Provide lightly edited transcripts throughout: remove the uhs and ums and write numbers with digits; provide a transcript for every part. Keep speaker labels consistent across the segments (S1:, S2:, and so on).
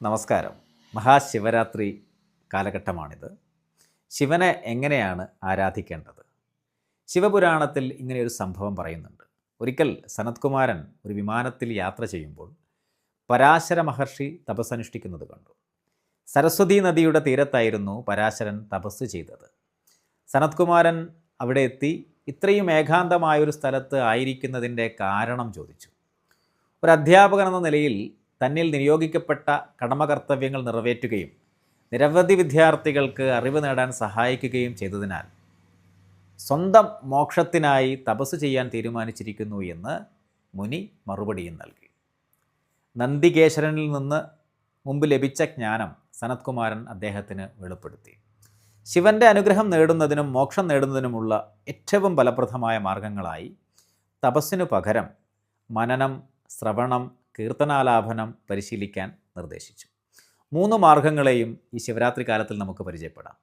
S1: നമസ്കാരം. മഹാശിവരാത്രി കാലഘട്ടമാണിത്. ശിവനെ എങ്ങനെയാണ് ആരാധിക്കേണ്ടത്? ശിവപുരാണത്തിൽ ഇങ്ങനെയൊരു സംഭവം പറയുന്നുണ്ട്. ഒരിക്കൽ സനത്കുമാരൻ ഒരു വിമാനത്തിൽ യാത്ര ചെയ്യുമ്പോൾ പരാശര മഹർഷി തപസ്സനുഷ്ഠിക്കുന്നത് കണ്ടു. സരസ്വതീ നദിയുടെ തീരത്തായിരുന്നു പരാശരൻ തപസ് ചെയ്തത്. സനത്കുമാരൻ അവിടെ എത്തി ഇത്രയും ഏകാന്തമായൊരു സ്ഥലത്ത് ആയിരിക്കുന്നതിൻ്റെ കാരണം ചോദിച്ചു. ഒരു അധ്യാപകൻ എന്ന നിലയിൽ തന്നിൽ നിയോഗിക്കപ്പെട്ട കടമകർത്തവ്യങ്ങൾ നിറവേറ്റുകയും നിരവധി വിദ്യാർത്ഥികൾക്ക് അറിവ് നേടാൻ സഹായിക്കുകയും ചെയ്തതിനാൽ സ്വന്തം മോക്ഷത്തിനായി തപസ് ചെയ്യാൻ തീരുമാനിച്ചിരിക്കുന്നു എന്ന് മുനി മറുപടിയും നൽകി. നന്ദികേശ്വരനിൽ നിന്ന് മുമ്പ് ലഭിച്ച ജ്ഞാനം സനത്കുമാരൻ അദ്ദേഹത്തിന് വെളിപ്പെടുത്തി. ശിവൻ്റെ അനുഗ്രഹം നേടുന്നതിനും മോക്ഷം നേടുന്നതിനുമുള്ള ഏറ്റവും ഫലപ്രദമായ മാർഗങ്ങളായി തപസ്സിനു പകരം മനനം, ശ്രവണം, കീർത്തനാലാപനം പരിശീലിക്കാൻ നിർദ്ദേശിച്ചു. 3 മാർഗങ്ങളെയും ഈ ശിവരാത്രി കാലത്തിൽ നമുക്ക് പരിചയപ്പെടാം.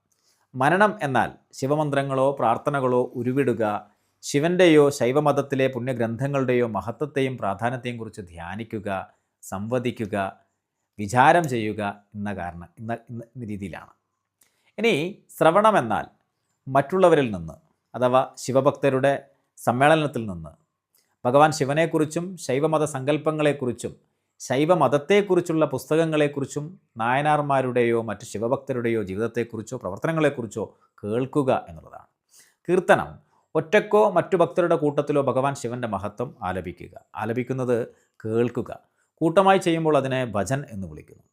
S1: മനനം എന്നാൽ ശിവമന്ത്രങ്ങളോ പ്രാർത്ഥനകളോ ഉരുവിടുക, ശിവൻ്റെയോ ശൈവമതത്തിലെ പുണ്യഗ്രന്ഥങ്ങളുടെയോ മഹത്വത്തെയും പ്രാധാന്യത്തെയും കുറിച്ച് ധ്യാനിക്കുക, സംവദിക്കുക, വിചാരം ചെയ്യുക എന്ന രീതിയിലാണ്. ഇനി ശ്രവണം എന്നാൽ മറ്റുള്ളവരിൽ നിന്ന് അഥവാ ശിവഭക്തരുടെ സമ്മേളനത്തിൽ നിന്ന് ഭഗവാൻ ശിവനെക്കുറിച്ചും ശൈവമത സങ്കല്പങ്ങളെക്കുറിച്ചും ശൈവമതത്തെക്കുറിച്ചുള്ള പുസ്തകങ്ങളെക്കുറിച്ചും നായനാർമാരുടെയോ മറ്റ് ശിവഭക്തരുടെയോ ജീവിതത്തെക്കുറിച്ചോ പ്രവർത്തനങ്ങളെക്കുറിച്ചോ കേൾക്കുക എന്നുള്ളതാണ്. കീർത്തനം ഒറ്റക്കോ മറ്റു ഭക്തരുടെ കൂട്ടത്തിലോ ഭഗവാൻ ശിവൻ്റെ മഹത്വം ആലപിക്കുന്നത് കേൾക്കുക. കൂട്ടമായി ചെയ്യുമ്പോൾ അതിനെ ഭജൻ എന്ന് വിളിക്കുന്നു.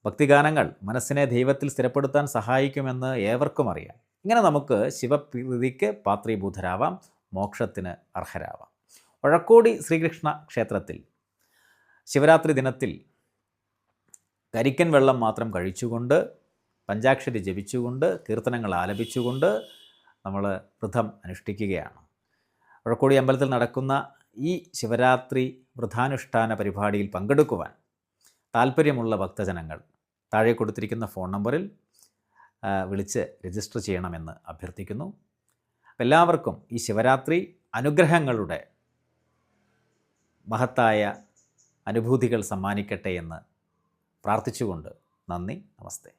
S1: ഭക്തിഗാനങ്ങൾ മനസ്സിനെ ദൈവത്തിൽ സ്ഥിരപ്പെടുത്താൻ സഹായിക്കുമെന്ന് ഏവർക്കും അറിയാം. ഇങ്ങനെ നമുക്ക് ശിവപ്രീതിക്ക് പാത്രീഭൂതരാവാം, മോക്ഷത്തിന് അർഹരാവാം. ഒഴക്കോടി ശ്രീകൃഷ്ണ ക്ഷേത്രത്തിൽ ശിവരാത്രി ദിനത്തിൽ കരിക്കൻ വെള്ളം മാത്രം കഴിച്ചുകൊണ്ട്, പഞ്ചാക്ഷരി ജപിച്ചുകൊണ്ട്, കീർത്തനങ്ങൾ ആലപിച്ചുകൊണ്ട് നമ്മൾ വ്രതം അനുഷ്ഠിക്കുകയാണ്. ഒഴക്കോടി അമ്പലത്തിൽ നടക്കുന്ന ഈ ശിവരാത്രി വ്രതാനുഷ്ഠാന പരിപാടിയിൽ പങ്കെടുക്കുവാൻ താല്പര്യമുള്ള ഭക്തജനങ്ങൾ താഴെ കൊടുത്തിരിക്കുന്ന ഫോൺ നമ്പറിൽ വിളിച്ച് രജിസ്റ്റർ ചെയ്യണമെന്ന് അഭ്യർത്ഥിക്കുന്നു. എല്ലാവർക്കും ഈ ശിവരാത്രി അനുഗ്രഹങ്ങളുടെ മഹത്തായ അനുഭൂതികൾ സമ്മാനിക്കട്ടെ എന്ന് പ്രാർത്ഥിച്ചുകൊണ്ട് നന്ദി, നമസ്തേ.